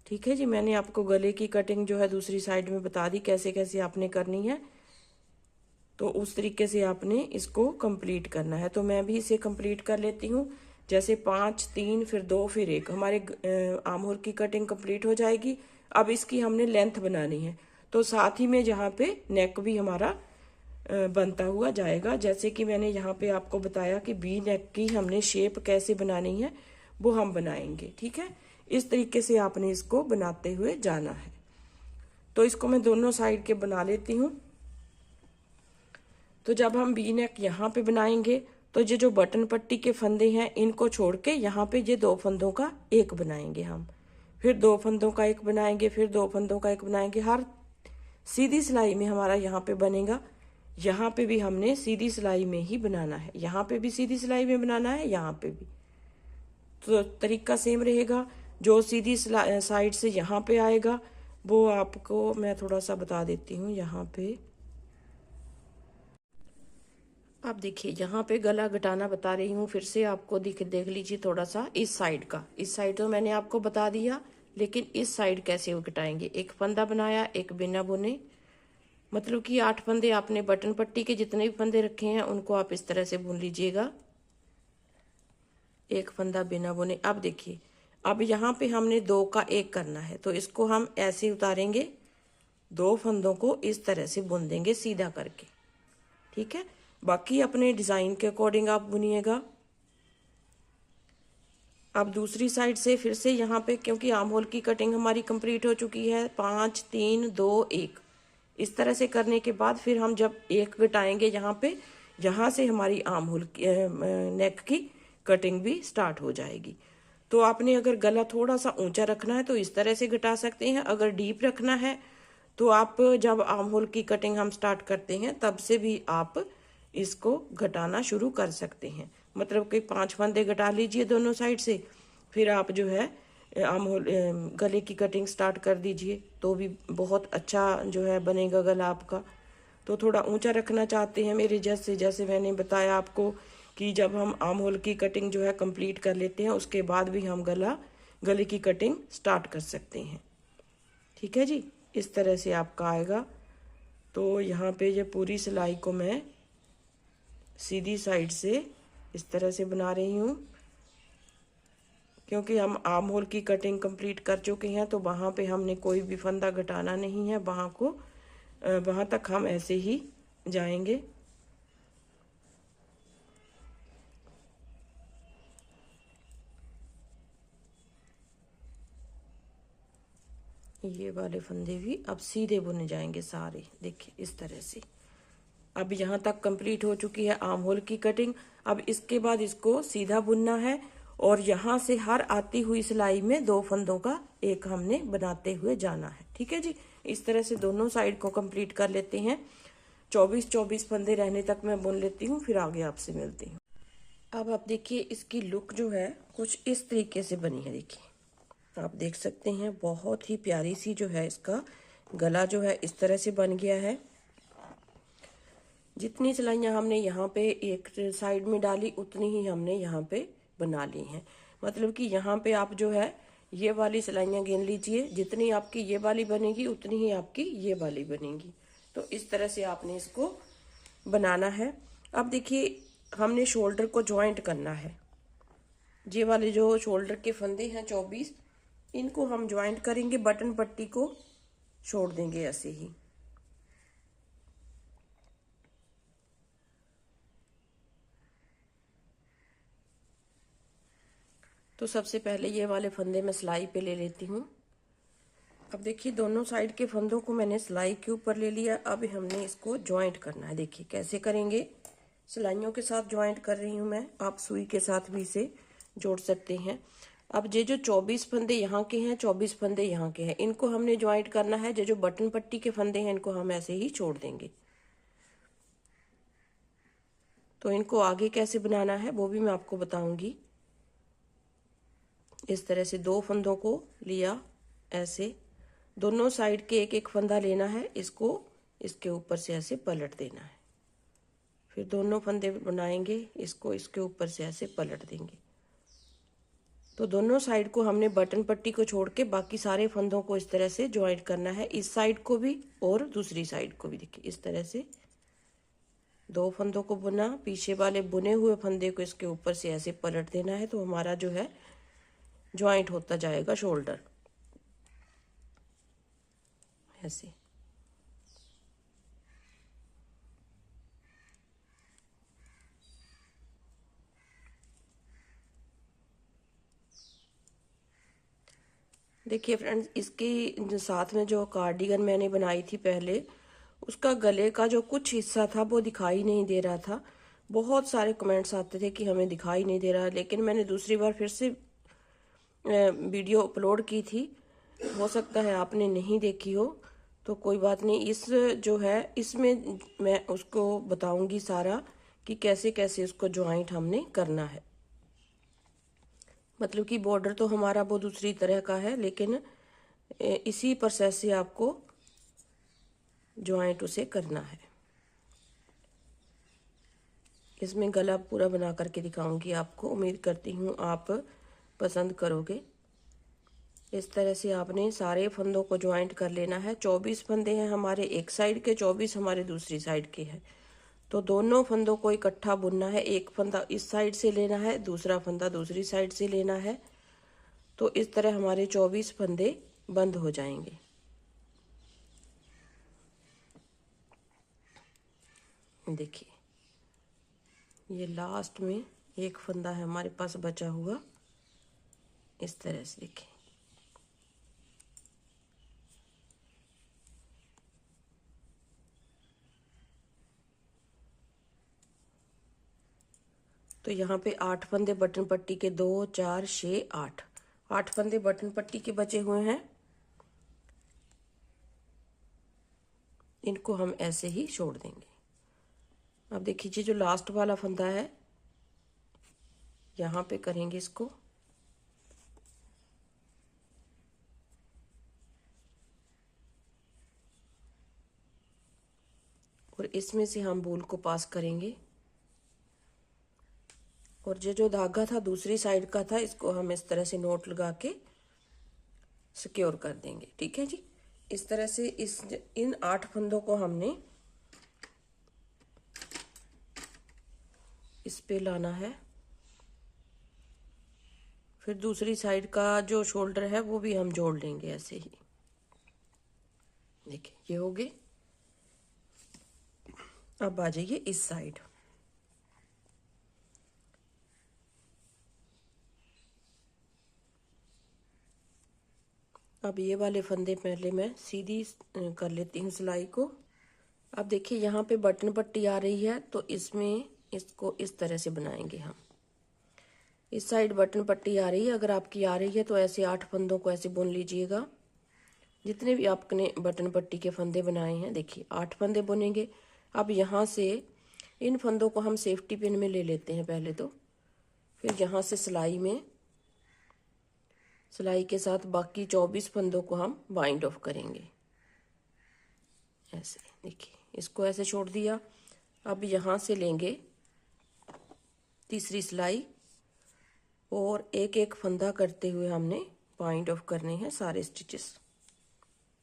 ठीक है जी, मैंने आपको गले की कटिंग जो है दूसरी साइड में बता दी कैसे कैसे आपने करनी है। तो उस तरीके से आपने इसको कंप्लीट करना है। तो मैं भी इसे कंप्लीट कर लेती हूँ। जैसे 5 3 फिर 2 फिर 1 हमारे आर्म होल की कटिंग कंप्लीट हो जाएगी। अब इसकी हमने लेंथ बनानी है तो साथ ही में जहाँ पे नेक भी हमारा बनता हुआ जाएगा। जैसे कि मैंने यहाँ पे आपको बताया कि वी नेक की हमने शेप कैसे बनानी है वो हम बनाएंगे। ठीक है, इस तरीके से आपने इसको बनाते हुए जाना है। तो इसको मैं दोनों साइड के बना लेती हूँ। तो जब हम वी नेक यहाँ पे बनाएंगे तो ये जो बटन पट्टी के फंदे हैं इनको छोड़ के यहाँ पे ये 2 फंदों का एक बनाएंगे हम, फिर 2 फंदों का एक बनाएंगे, फिर 2 फंदों का एक बनाएंगे। हर सीधी सिलाई में हमारा यहाँ पे बनेगा। यहाँ पे भी हमने सीधी सिलाई में ही बनाना है, यहाँ पे भी सीधी सिलाई में बनाना है, यहाँ पे भी। तो तरीका सेम रहेगा। जो सीधी साइड से यहाँ पे आएगा वो आपको मैं थोड़ा सा बता देती हूँ। यहाँ पे आप देखिए, यहाँ पे गला घटाना बता रही हूँ फिर से आपको देख लीजिए थोड़ा सा इस साइड का। इस साइड तो मैंने आपको बता दिया, लेकिन इस साइड कैसे घटाएंगे। 1 फंदा बनाया, 1 बिना बुने, मतलब कि 8 फंदे आपने बटन पट्टी के जितने भी फंदे रखे हैं उनको आप इस तरह से बुन लीजिएगा। 1 फंदा बिना बुने। अब देखिए, अब यहाँ पे हमने 2 का 1 करना है तो इसको हम ऐसे उतारेंगे, 2 फंदों को इस तरह से बुन देंगे सीधा करके। ठीक है, बाकी अपने डिज़ाइन के अकॉर्डिंग आप बुनिएगा। अब दूसरी साइड से फिर से यहाँ पे, क्योंकि आर्म होल की कटिंग हमारी कंप्लीट हो चुकी है, 5 3 2 1 इस तरह से करने के बाद फिर हम जब 1 घटाएंगे यहाँ पे, यहाँ से हमारी आर्म होल नेक की कटिंग भी स्टार्ट हो जाएगी। तो आपने अगर गला थोड़ा सा ऊंचा रखना है तो इस तरह से घटा सकते हैं। अगर डीप रखना है तो आप जब आर्म होल की कटिंग हम स्टार्ट करते हैं तब से भी आप इसको घटाना शुरू कर सकते हैं। मतलब कि 5 फंदे घटा लीजिए दोनों साइड से, फिर आप जो है आर्म होल गले की कटिंग स्टार्ट कर दीजिए तो भी बहुत अच्छा जो है बनेगा गला आपका। तो थोड़ा ऊंचा रखना चाहते हैं मेरे जैसे मैंने बताया आपको कि जब हम आर्म होल की कटिंग जो है कंप्लीट कर लेते हैं उसके बाद भी हम गले की कटिंग स्टार्ट कर सकते हैं। ठीक है जी, इस तरह से आपका आएगा। तो यहाँ पे ये पूरी सिलाई को मैं सीधी साइड से इस तरह से बना रही हूँ, क्योंकि हम आर्म होल की कटिंग कंप्लीट कर चुके हैं तो वहाँ पे हमने कोई भी फंदा घटाना नहीं है। वहाँ तक हम ऐसे ही जाएंगे। ये वाले फंदे भी अब सीधे बुने जाएंगे सारे, देखिए इस तरह से। अब यहाँ तक कंप्लीट हो चुकी है आर्म होल की कटिंग। अब इसके बाद इसको सीधा बुनना है और यहाँ से हर आती हुई सिलाई में 2 फंदों का एक हमने बनाते हुए जाना है। ठीक है जी, इस तरह से दोनों साइड को कंप्लीट कर लेते हैं। 24-24 फंदे रहने तक मैं बुन लेती हूँ, फिर आगे आपसे मिलती हूँ। अब आप देखिए इसकी लुक जो है कुछ इस तरीके से बनी है। देखिए आप देख सकते हैं बहुत ही प्यारी सी जो है इसका गला जो है इस तरह से बन गया है। जितनी सिलाइयाँ हमने यहाँ पे एक साइड में डाली उतनी ही हमने यहाँ पे बना ली हैं। मतलब कि यहाँ पे आप जो है ये वाली सिलाइयाँ गिन लीजिए, जितनी आपकी ये वाली बनेगी उतनी ही आपकी ये वाली बनेगी। तो इस तरह से आपने इसको बनाना है। अब देखिए हमने शोल्डर को ज्वाइंट करना है। ये वाले जो शोल्डर के फंदे हैं 24, इनको हम ज्वाइंट करेंगे, बटन पट्टी को छोड़ देंगे ऐसे ही। तो सबसे पहले ये वाले फंदे मैं सिलाई पे ले लेती हूँ। अब देखिए दोनों साइड के फंदों को मैंने सिलाई के ऊपर ले लिया। अब हमने इसको ज्वाइंट करना है। देखिए कैसे करेंगे, सिलाइयों के साथ ज्वाइंट कर रही हूँ मैं, आप सुई के साथ भी इसे जोड़ सकते हैं। अब ये जो 24 फंदे यहाँ के हैं, 24 फंदे यहाँ के हैं, इनको हमने ज्वाइंट करना है। ये जो बटन पट्टी के फंदे हैं इनको हम ऐसे ही छोड़ देंगे। तो इनको आगे कैसे बनाना है वो भी मैं आपको बताऊंगी। इस तरह से दो फंदों को लिया, ऐसे दोनों साइड के एक एक फंदा लेना है, इसको इसके ऊपर से ऐसे पलट देना है। फिर दोनों फंदे बनाएंगे, इसको इसके ऊपर से ऐसे पलट देंगे। तो दोनों साइड को हमने बटन पट्टी को छोड़ के बाकी सारे फंदों को इस तरह से ज्वाइंट करना है, इस साइड को भी और दूसरी साइड को भी। देखिए इस तरह से दो फंदों को बुना, पीछे वाले बुने हुए फंदे को इसके ऊपर से ऐसे पलट देना है। तो हमारा जो है ज्वाइंट होता जाएगा शोल्डर ऐसे। देखिए फ्रेंड्स, इसके जो साथ में जो कार्डिगन मैंने बनाई थी पहले, उसका गले का जो कुछ हिस्सा था वो दिखाई नहीं दे रहा था। बहुत सारे कमेंट्स आते थे कि हमें दिखाई नहीं दे रहा, लेकिन मैंने दूसरी बार फिर से वीडियो अपलोड की थी, हो सकता है आपने नहीं देखी हो, तो कोई बात नहीं। इस जो है इसमें मैं उसको बताऊंगी सारा कि कैसे कैसे उसको ज्वाइंट हमने करना है। मतलब कि बॉर्डर तो हमारा वो दूसरी तरह का है, लेकिन इसी प्रोसेस से आपको ज्वाइंट उसे करना है। इसमें गला पूरा बना करके दिखाऊंगी आपको, उम्मीद करती हूँ आप पसंद करोगे। इस तरह से आपने सारे फंदों को ज्वाइंट कर लेना है। 24 फंदे हैं हमारे एक साइड के, 24 हमारे दूसरी साइड के हैं। तो दोनों फंदों को इकट्ठा बुनना है। एक फंदा इस साइड से लेना है, दूसरा फंदा दूसरी साइड से लेना है। तो इस तरह हमारे 24 फंदे बंद हो जाएंगे। देखिए ये लास्ट में एक फंदा है हमारे पास बचा हुआ, इस तरह से। देखिए तो यहाँ पे 8 फंदे बटन पट्टी के, 2 4 6 8, 8 फंदे बटन पट्टी के बचे हुए हैं। इनको हम ऐसे ही छोड़ देंगे। अब देखिए जो लास्ट वाला फंदा है यहाँ पे करेंगे इसको, और इसमें से हम बूल को पास करेंगे। और ये जो धागा था दूसरी साइड का था, इसको हम इस तरह से नोट लगा के सिक्योर कर देंगे। ठीक है जी। इस तरह से इन 8 फंदों को हमने इस पे लाना है। फिर दूसरी साइड का जो शोल्डर है वो भी हम जोड़ लेंगे ऐसे ही। देखिए ये हो गए। अब आ जाइए इस साइड। अब ये वाले फंदे पहले मैं सीधी कर लेती हूँ सिलाई को। अब देखिए यहाँ पे बटन पट्टी आ रही है, तो इसमें इसको इस तरह से बनाएंगे हम। इस साइड बटन पट्टी आ रही है, अगर आपकी आ रही है तो ऐसे 8 फंदों को ऐसे बुन लीजिएगा। जितने भी आपने बटन पट्टी के फंदे बनाए हैं, देखिए 8 फंदे बुनेंगे। अब यहाँ से इन फंदों को हम सेफ्टी पिन में ले लेते हैं पहले तो, फिर यहाँ से सिलाई के साथ बाकी 24 फंदों को हम बाइंड ऑफ करेंगे। ऐसे देखिए, इसको ऐसे छोड़ दिया। अब यहाँ से लेंगे तीसरी सिलाई और एक एक फंदा करते हुए हमने बाइंड ऑफ करने हैं सारे स्टिचेस।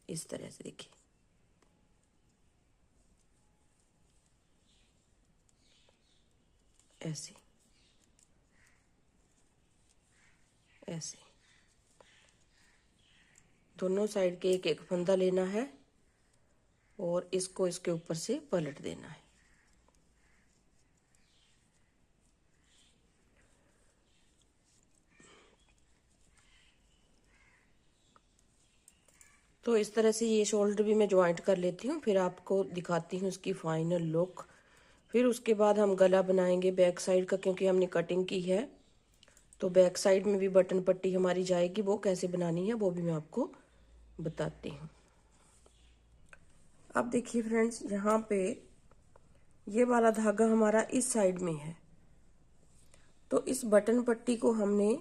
इस तरह से देखिए, ऐसे ऐसे दोनों साइड के एक एक फंदा लेना है और इसको इसके ऊपर से पलट देना है। तो इस तरह से ये शोल्डर भी मैं ज्वाइंट कर लेती हूँ, फिर आपको दिखाती हूँ इसकी फाइनल लुक। फिर उसके बाद हम गला बनाएंगे बैक साइड का, क्योंकि हमने कटिंग की है तो बैक साइड में भी बटन पट्टी हमारी जाएगी। वो कैसे बनानी है वो भी मैं आपको बताती हूँ। अब देखिए फ्रेंड्स, यहाँ पे ये वाला धागा हमारा इस साइड में है, तो इस बटन पट्टी को हमने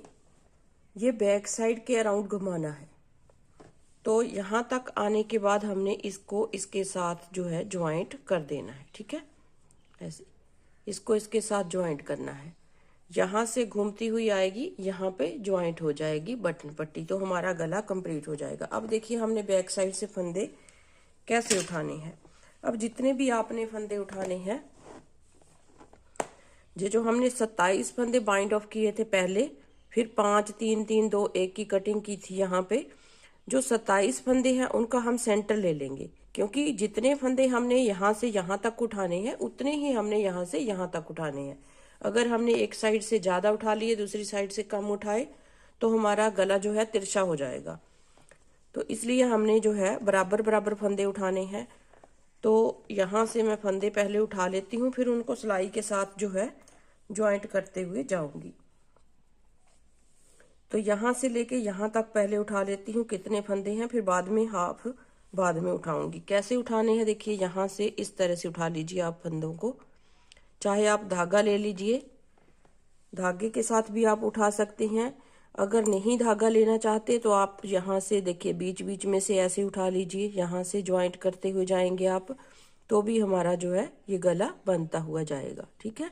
ये बैक साइड के अराउंड घुमाना है। तो यहाँ तक आने के बाद हमने इसको इसके साथ जो है ज्वाइंट कर देना है। ठीक है, ऐसे इसको इसके साथ ज्वाइंट करना है। यहाँ से घूमती हुई आएगी, यहाँ पे ज्वाइंट हो जाएगी बटन पट्टी, तो हमारा गला कंप्लीट हो जाएगा। अब देखिए हमने बैक साइड से फंदे कैसे उठाने हैं। अब जितने भी आपने फंदे उठाने हैं, जो हमने 27 फंदे बाइंड ऑफ किए थे पहले, फिर 5 3 3 2 1 की कटिंग की थी, यहाँ पे जो 27 फंदे हैं उनका हम सेंटर ले लेंगे, क्योंकि जितने फंदे हमने यहाँ से यहाँ तक उठाने हैं उतने ही हमने यहाँ से यहाँ तक उठाने हैं। अगर हमने एक साइड से ज़्यादा उठा लिए, दूसरी साइड से कम उठाए, तो हमारा गला जो है तिरछा हो जाएगा। तो इसलिए हमने जो है बराबर बराबर फंदे उठाने हैं। तो यहाँ से मैं फंदे पहले उठा लेती हूँ, फिर उनको सिलाई के साथ जो है ज्वाइंट करते हुए जाऊंगी। तो यहाँ से लेके यहाँ तक पहले उठा लेती हूँ कितने फंदे हैं, फिर बाद में हाफ बाद में उठाऊंगी। कैसे उठाने हैं देखिए, यहाँ से इस तरह से उठा लीजिए आप फंदों को। चाहे आप धागा ले लीजिए, धागे के साथ भी आप उठा सकते हैं। अगर नहीं धागा लेना चाहते तो आप यहाँ से देखिए बीच बीच में से ऐसे उठा लीजिए, यहाँ से ज्वाइंट करते हुए जाएंगे आप, तो भी हमारा जो है ये गला बनता हुआ जाएगा। ठीक है,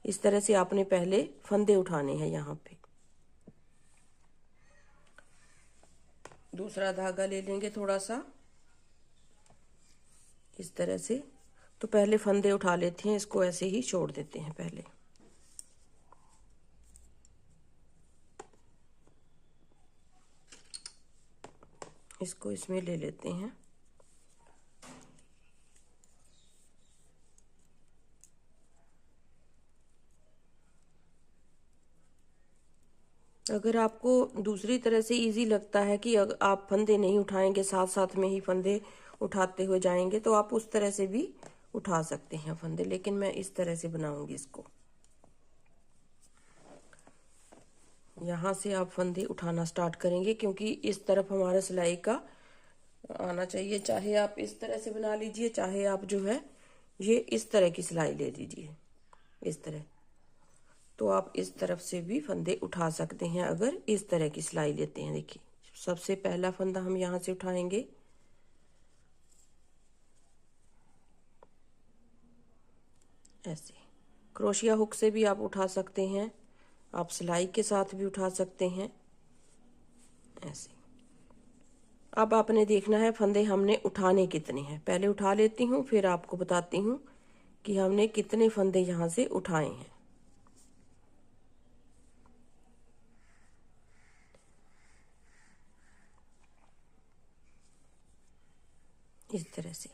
इस तरह से आपने पहले फंदे उठाने हैं। यहाँ पे दूसरा धागा ले लेंगे थोड़ा सा इस तरह से। तो पहले फंदे उठा लेते हैं, इसको ऐसे ही छोड़ देते हैं पहले। इसको इसमें ले लेते हैं। अगर आपको दूसरी तरह से इजी लगता है कि अगर आप फंदे नहीं उठाएंगे, साथ साथ में ही फंदे उठाते हुए जाएंगे, तो आप उस तरह से भी उठा सकते हैं फंदे, लेकिन मैं इस तरह से बनाऊंगी इसको। यहाँ से आप फंदे उठाना स्टार्ट करेंगे, क्योंकि इस तरफ हमारा सिलाई का आना चाहिए। चाहे आप इस तरह से बना लीजिए, चाहे आप जो है ये इस तरह की सिलाई ले लीजिए, इस तरह। तो आप इस तरफ से भी फंदे उठा सकते हैं अगर इस तरह की सिलाई लेते हैं। देखिए, सबसे पहला फंदा हम यहाँ से उठाएंगे, ऐसे। क्रोशिया हुक से भी आप उठा सकते हैं, आप सिलाई के साथ भी उठा सकते हैं, ऐसे। अब आपने देखना है फंदे हमने उठाने कितने हैं। पहले उठा लेती हूँ, फिर आपको बताती हूँ कि हमने कितने फंदे यहाँ से उठाए हैं। इस तरह से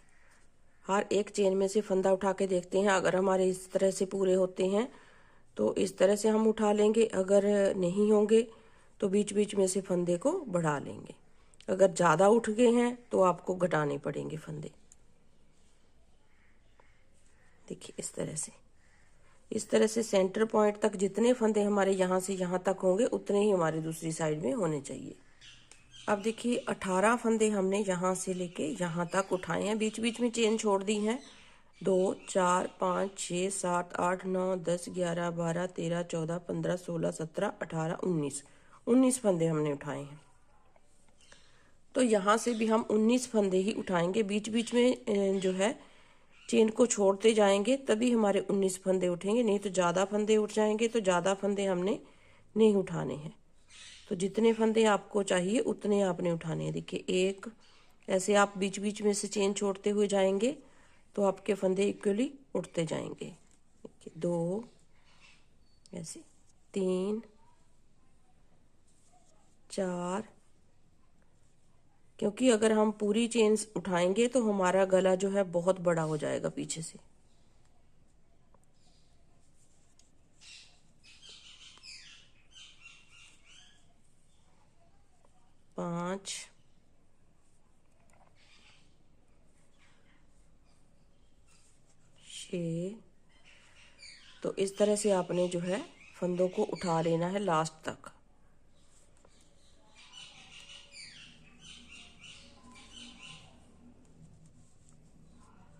हर एक चेन में से फंदा उठा के देखते हैं। अगर हमारे इस तरह से पूरे होते हैं तो इस तरह से हम उठा लेंगे, अगर नहीं होंगे तो बीच बीच में से फंदे को बढ़ा लेंगे। अगर ज़्यादा उठ गए हैं तो आपको घटाने पड़ेंगे फंदे। देखिए, इस तरह से सेंटर पॉइंट तक जितने फंदे हमारे यहाँ से यहाँ तक होंगे उतने ही हमारे दूसरी साइड में होने चाहिए। अब देखिए 18 फंदे हमने यहाँ से लेके यहाँ तक उठाए हैं, बीच बीच में चेन छोड़ दी हैं। 2 4 5 6 7 8 9 10 11 12 13 14 15 16 17 18 19 फंदे हमने उठाए हैं। तो यहाँ से भी हम 19 फंदे ही उठाएंगे। बीच बीच में जो है चेन को छोड़ते जाएंगे, तभी हमारे 19 फंदे उठेंगे, नहीं तो ज़्यादा फंदे उठ जाएंगे। तो ज़्यादा फंदे हमने नहीं उठाने हैं। तो जितने फंदे आपको चाहिए उतने आपने उठाने हैं। देखिए एक, ऐसे आप बीच बीच में से चेन छोड़ते हुए जाएंगे तो आपके फंदे इक्वली उठते जाएंगे। देखिए 2, ऐसे 3 4, क्योंकि अगर हम पूरी चेन उठाएंगे तो हमारा गला जो है बहुत बड़ा हो जाएगा पीछे से। 5 6। तो इस तरह से आपने जो है फंदों को उठा लेना है लास्ट तक।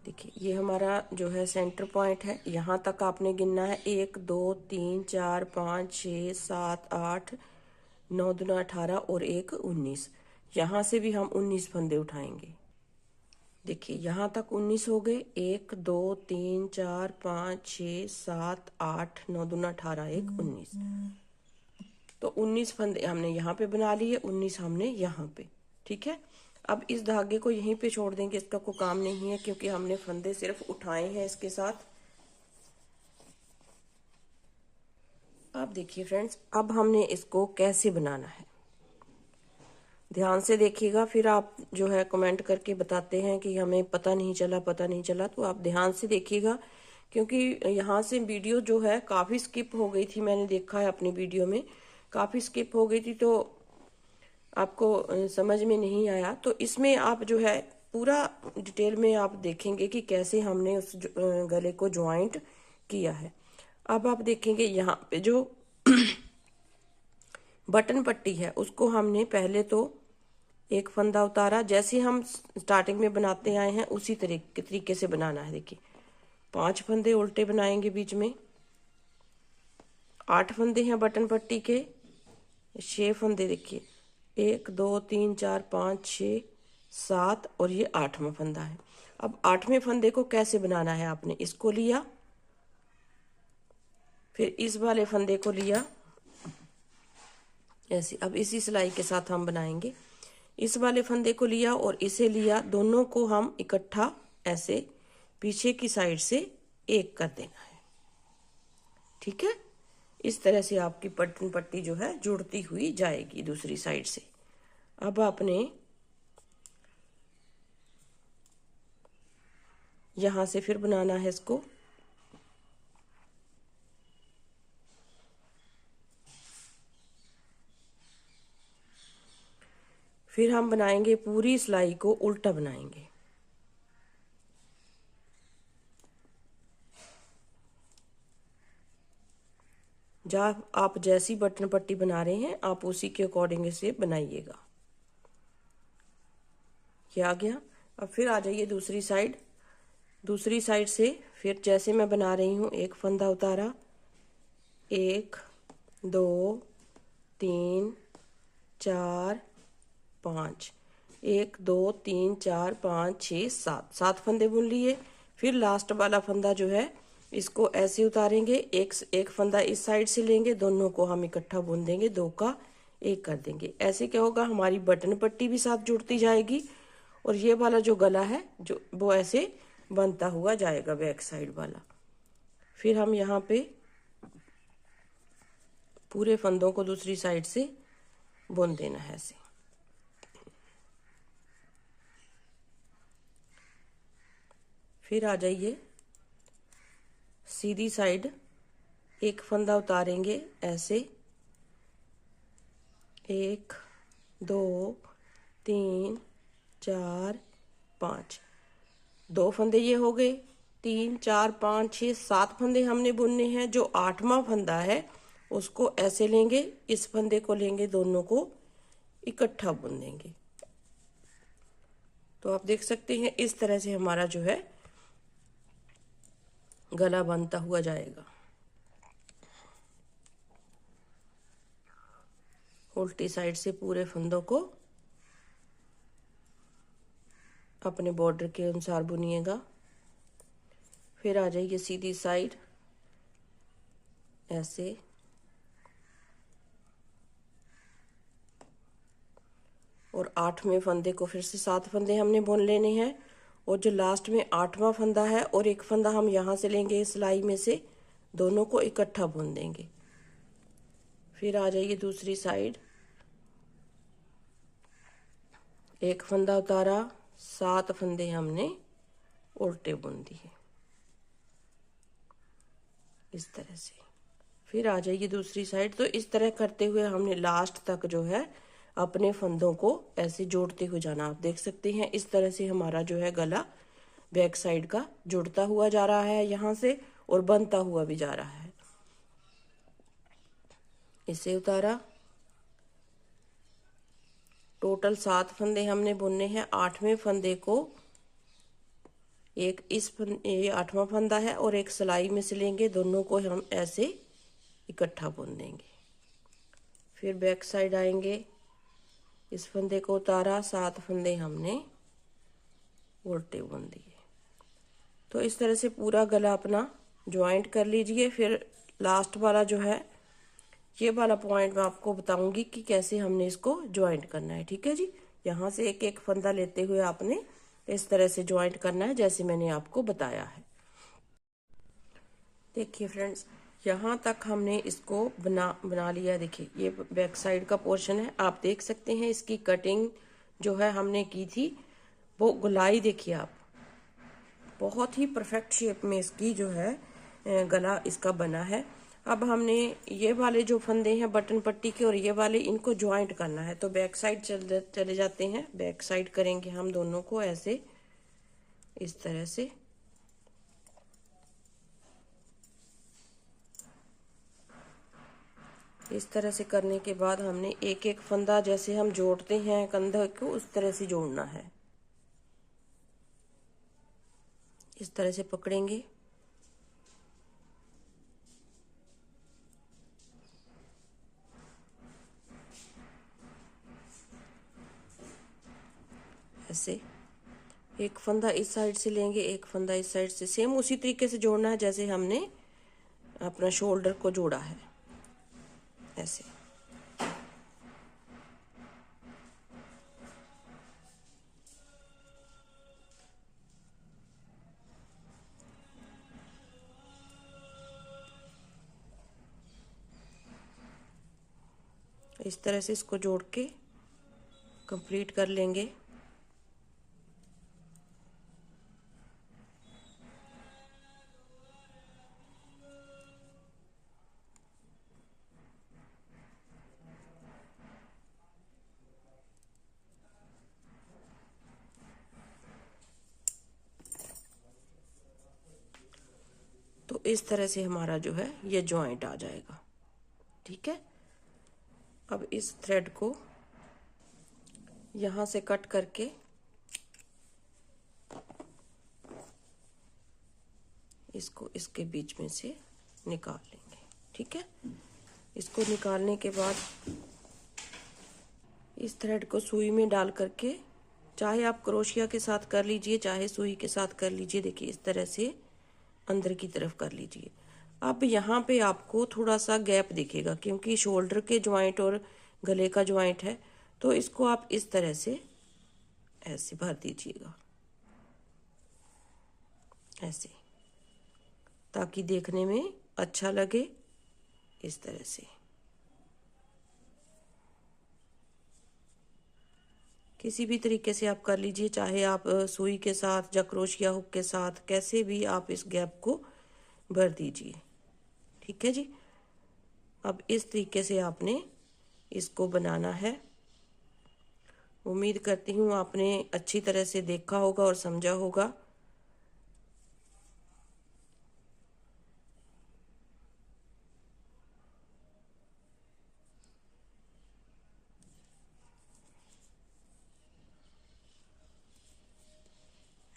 देखिए ये हमारा जो है सेंटर पॉइंट है, यहाँ तक आपने गिनना है। 1 2 3 4 5 6 7 8 9 दूना 18 और 1 19। यहाँ से भी हम 19 फंदे उठाएंगे। देखिए यहाँ तक 19 हो गए। 1 2 3 4 5 6 7 8 9 दूना 18 1 19। तो 19 फंदे हमने यहाँ पे बना लिए, 19 हमने यहाँ पे। ठीक है, अब इस धागे को यहीं पे छोड़ देंगे, इसका कोई काम नहीं है क्योंकि हमने फंदे सिर्फ उठाए हैं इसके साथ। अब देखिए फ्रेंड्स, अब हमने इसको कैसे बनाना है, ध्यान से देखिएगा। फिर आप जो है कमेंट करके बताते हैं कि हमें पता नहीं चला, तो आप ध्यान से देखिएगा क्योंकि यहाँ से वीडियो जो है काफ़ी स्किप हो गई थी। मैंने देखा है अपनी वीडियो में काफ़ी स्किप हो गई थी, तो आपको समझ में नहीं आया। तो इसमें आप जो है पूरा डिटेल में आप देखेंगे कि कैसे हमने उस गले को ज्वाइंट किया है। अब आप देखेंगे यहाँ पे जो बटन पट्टी है उसको हमने पहले तो एक फंदा उतारा, जैसे हम स्टार्टिंग में बनाते आए हैं उसी तरीके से बनाना है। देखिए 5 फंदे उल्टे बनाएंगे, बीच में 8 फंदे हैं बटन पट्टी के, 6 फंदे। देखिए 1 2 3 4 5 6 7 और ये 8वां फंदा है। अब 8वें फंदे को कैसे बनाना है, आपने इसको लिया, फिर इस वाले फंदे को लिया ऐसे। अब इसी सिलाई के साथ हम बनाएंगे। इस वाले फंदे को लिया और इसे लिया, दोनों को हम इकट्ठा ऐसे पीछे की साइड से एक कर देना है। ठीक है, इस तरह से आपकी बटन पट्टी जो है जुड़ती हुई जाएगी दूसरी साइड से। अब आपने यहां से फिर बनाना है इसको। फिर हम बनाएंगे पूरी सिलाई को उल्टा बनाएंगे। जब आप जैसी बटन पट्टी बना रहे हैं आप उसी के अकॉर्डिंग इसे बनाइएगा। ये आ गया। अब फिर आ जाइए दूसरी साइड। दूसरी साइड से फिर जैसे मैं बना रही हूँ, एक फंदा उतारा, 1 2 3 4 5, 1 2 3 4 5 6 7 फंदे बुन लिए। फिर लास्ट वाला फंदा जो है इसको ऐसे उतारेंगे, एक फंदा इस साइड से लेंगे, दोनों को हम इकट्ठा बुन देंगे, 2 का 1 कर देंगे। ऐसे क्या होगा, हमारी बटन पट्टी भी साथ जुड़ती जाएगी और ये वाला जो गला है जो वो ऐसे बनता हुआ जाएगा बैक साइड वाला। फिर हम यहाँ पे पूरे फंदों को दूसरी साइड से बुन देना है ऐसे। फिर आ जाइए सीधी साइड, एक फंदा उतारेंगे ऐसे, 1 2 3 4 5, 2 फंदे ये हो गए, 3 4 5 6 7 फंदे हमने बुनने हैं। जो 8वां फंदा है उसको ऐसे लेंगे, इस फंदे को लेंगे, दोनों को इकट्ठा बुन देंगे। तो आप देख सकते हैं इस तरह से हमारा जो है गला बनता हुआ जाएगा। उल्टी साइड से पूरे फंदों को अपने बॉर्डर के अनुसार बुनिएगा। फिर आ जाइए सीधी साइड ऐसे, और 8वें फंदे को फिर से 7 फंदे हमने बुन लेने हैं, और जो लास्ट में 8वां फंदा है और एक फंदा हम यहाँ से लेंगे सिलाई में से, दोनों को इकट्ठा बुन देंगे। फिर आ जाइए दूसरी साइड, एक फंदा उतारा, 7 फंदे हमने उल्टे बुन दिए इस तरह से। फिर आ जाइए दूसरी साइड। तो इस तरह करते हुए हमने लास्ट तक जो है अपने फंदों को ऐसे जोड़ते हुए जाना। आप देख सकते हैं इस तरह से हमारा जो है गला बैक साइड का जुड़ता हुआ जा रहा है यहाँ से, और बनता हुआ भी जा रहा है। इसे उतारा, टोटल 7 फंदे हमने बुनने हैं। 8वें फंदे को एक ये 8वां फंदा है और एक सिलाई में से लेंगे, दोनों को हम ऐसे इकट्ठा बुन देंगे। फिर बैक साइड आएंगे, इस फंदे को उतारा, 7 फंदे हमने उल्टे बुन दिए। तो इस तरह से पूरा गला अपना ज्वाइंट कर लीजिए। फिर लास्ट वाला जो है ये वाला पॉइंट मैं आपको बताऊंगी कि कैसे हमने इसको ज्वाइंट करना है। ठीक है जी, यहाँ से एक एक फंदा लेते हुए आपने इस तरह से ज्वाइंट करना है जैसे मैंने आपको बताया है। देखिए फ्रेंड्स, यहाँ तक हमने इसको बना लिया। देखिए ये बैक साइड का पोर्शन है, आप देख सकते हैं इसकी कटिंग जो है हमने की थी, वो गोलाई देखिए आप, बहुत ही परफेक्ट शेप में इसकी जो है गला इसका बना है। अब हमने ये वाले जो फंदे हैं बटन पट्टी के और ये वाले, इनको ज्वाइंट करना है। तो बैक साइड चले जाते हैं, बैक साइड करेंगे हम दोनों को ऐसे इस तरह से। इस तरह से करने के बाद हमने एक एक फंदा जैसे हम जोड़ते हैं कंधे को, उस तरह से जोड़ना है। इस तरह से पकड़ेंगे, ऐसे एक फंदा इस साइड से लेंगे, एक फंदा इस साइड से, सेम उसी तरीके से जोड़ना है जैसे हमने अपना शोल्डर को जोड़ा है ऐसे। इस तरह से इसको जोड़ के कंप्लीट कर लेंगे। तो इस तरह से हमारा जो है ये जॉइंट आ जाएगा। ठीक है, अब इस थ्रेड को यहाँ से कट करके इसको इसके बीच में से निकाल लेंगे। ठीक है, इसको निकालने के बाद इस थ्रेड को सुई में डाल करके, चाहे आप क्रोशिया के साथ कर लीजिए चाहे सुई के साथ कर लीजिए। देखिए इस तरह से अंदर की तरफ कर लीजिए। अब यहाँ पे आपको थोड़ा सा गैप दिखेगा क्योंकि शोल्डर के ज्वाइंट और गले का ज्वाइंट है, तो इसको आप इस तरह से ऐसे भर दीजिएगा ऐसे, ताकि देखने में अच्छा लगे। इस तरह से किसी भी तरीके से आप कर लीजिए, चाहे आप सुई के साथ या क्रोशिया हुक के साथ, कैसे भी आप इस गैप को भर दीजिए। ठीक है जी, अब इस तरीके से आपने इसको बनाना है। उम्मीद करती हूँ आपने अच्छी तरह से देखा होगा और समझा होगा।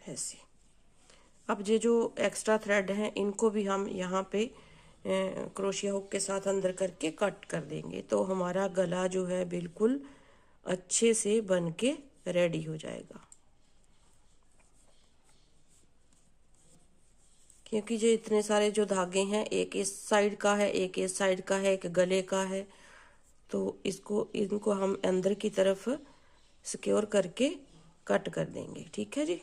ऐसे अब ये जो एक्स्ट्रा थ्रेड हैं इनको भी हम यहाँ पे क्रोशिया हुक के साथ अंदर करके कट कर देंगे, तो हमारा गला जो है बिल्कुल अच्छे से बन के रेडी हो जाएगा। क्योंकि जो इतने सारे जो धागे हैं, एक इस साइड का है, एक इस साइड का है, एक गले का है, तो इनको हम अंदर की तरफ सिक्योर करके कट कर देंगे। ठीक है जी,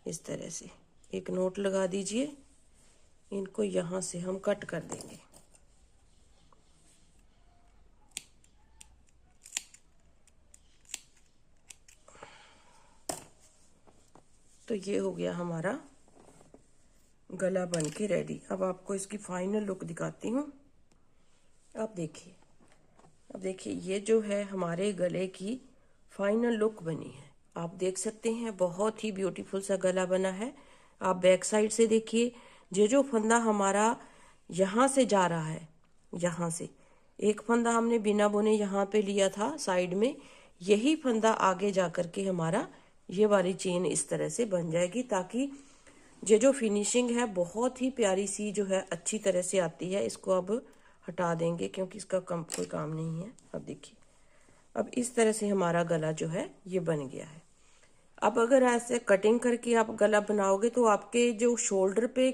इस तरह से एक नोट लगा दीजिए, इनको यहाँ से हम कट कर देंगे। तो ये हो गया हमारा गला बन के रेडी। अब आपको इसकी फाइनल लुक दिखाती हूँ। अब देखिए ये जो है हमारे गले की फाइनल लुक बनी है। आप देख सकते हैं बहुत ही ब्यूटीफुल सा गला बना है। आप बैक साइड से देखिए, ये जो फंदा हमारा यहाँ से जा रहा है, यहाँ से एक फंदा हमने बिना बुने यहाँ पे लिया था साइड में, यही फंदा आगे जा कर के हमारा ये वाली चेन इस तरह से बन जाएगी, ताकि ये जो फिनिशिंग है बहुत ही प्यारी सी जो है अच्छी तरह से आती है। इसको अब हटा देंगे क्योंकि इसका कोई काम नहीं है। अब देखिए, अब इस तरह से हमारा गला जो है ये बन गया है। अब अगर ऐसे कटिंग करके आप गला बनाओगे तो आपके जो शोल्डर पे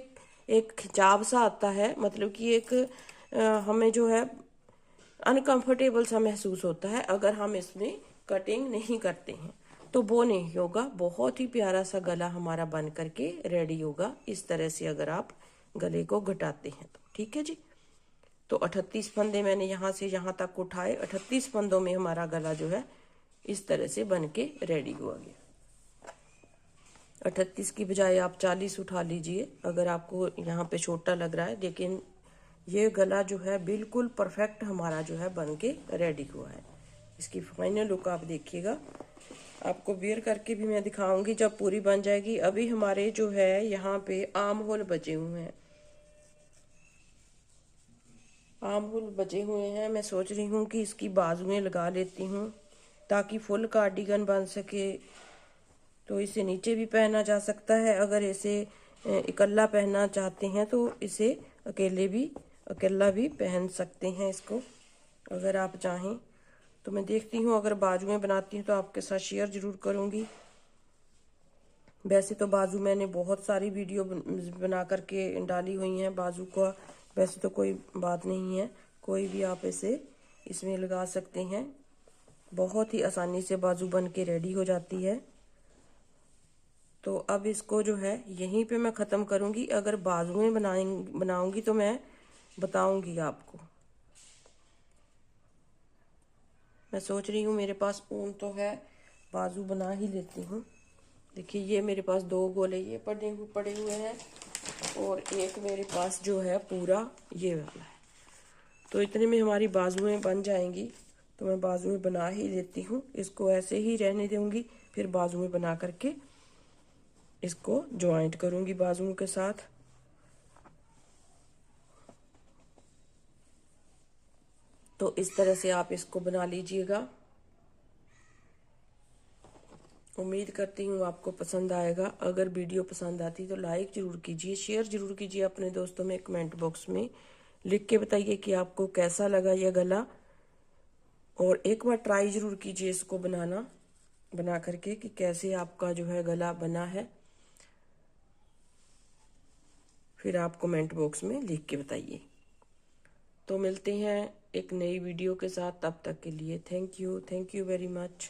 एक खिंचाव सा आता है, मतलब कि एक हमें जो है अनकंफर्टेबल सा महसूस होता है अगर हम इसमें कटिंग नहीं करते हैं, तो वो नहीं होगा। बहुत ही प्यारा सा गला हमारा बन करके रेडी होगा इस तरह से अगर आप गले को घटाते हैं तो। ठीक है जी, तो 38 फंदे मैंने यहाँ से यहाँ तक उठाए। 38 फंदों में हमारा गला जो है इस तरह से बन के रेडी हुआ गया। 38 की बजाय आप 40 उठा लीजिए अगर आपको यहाँ पे छोटा लग रहा है, लेकिन ये गला जो है बिल्कुल परफेक्ट हमारा जो है बन के रेडी हुआ है। इसकी फाइनल लुक आप देखिएगा। आपको वेयर करके भी मैं दिखाऊंगी जब पूरी बन जाएगी। अभी हमारे जो है यहाँ पे आर्म होल बचे हुए हैं, आर्म होल बचे हुए हैं। मैं सोच रही हूँ कि इसकी बाजुएं लगा लेती हूँ ताकि फुल कार्डिगन बन सके। तो इसे नीचे भी पहना जा सकता है, अगर इसे इकल्ला पहनना चाहते हैं तो इसे अकेला भी पहन सकते हैं इसको अगर आप चाहें। तो मैं देखती हूँ, अगर बाजुएं बनाती हूँ तो आपके साथ शेयर जरूर करूँगी। वैसे तो बाजू मैंने बहुत सारी वीडियो बना करके डाली हुई हैं बाजू का, वैसे तो कोई बात नहीं है, कोई भी आप इसे इसमें लगा सकते हैं। बहुत ही आसानी से बाजू बन के रेडी हो जाती है। तो अब इसको जो है यहीं पे मैं ख़त्म करूँगी। अगर बाजुएं बनाऊँगी तो मैं बताऊँगी आपको। मैं सोच रही हूँ मेरे पास ऊन तो है, बाजू बना ही लेती हूँ। देखिए ये मेरे पास 2 गोले ये पड़े हुए हैं और एक मेरे पास जो है पूरा ये वाला है। तो इतने में हमारी बाजुएं बन जाएंगी। तो मैं बाजुएं बना ही लेती हूँ, इसको ऐसे ही रहने दूँगी, फिर बाजुएं बना करके इसको ज्वाइंट करूँगी बाजुओं के साथ। तो इस तरह से आप इसको बना लीजिएगा। उम्मीद करती हूँ आपको पसंद आएगा। अगर वीडियो पसंद आती तो लाइक ज़रूर कीजिए, शेयर ज़रूर कीजिए अपने दोस्तों में। कमेंट बॉक्स में लिख के बताइए कि आपको कैसा लगा यह गला, और एक बार ट्राई ज़रूर कीजिए इसको बना करके कि कैसे आपका जो है गला बना है। फिर आप कमेंट बॉक्स में लिख के बताइए। तो मिलते हैं एक नई वीडियो के साथ, तब तक के लिए थैंक यू वेरी मच।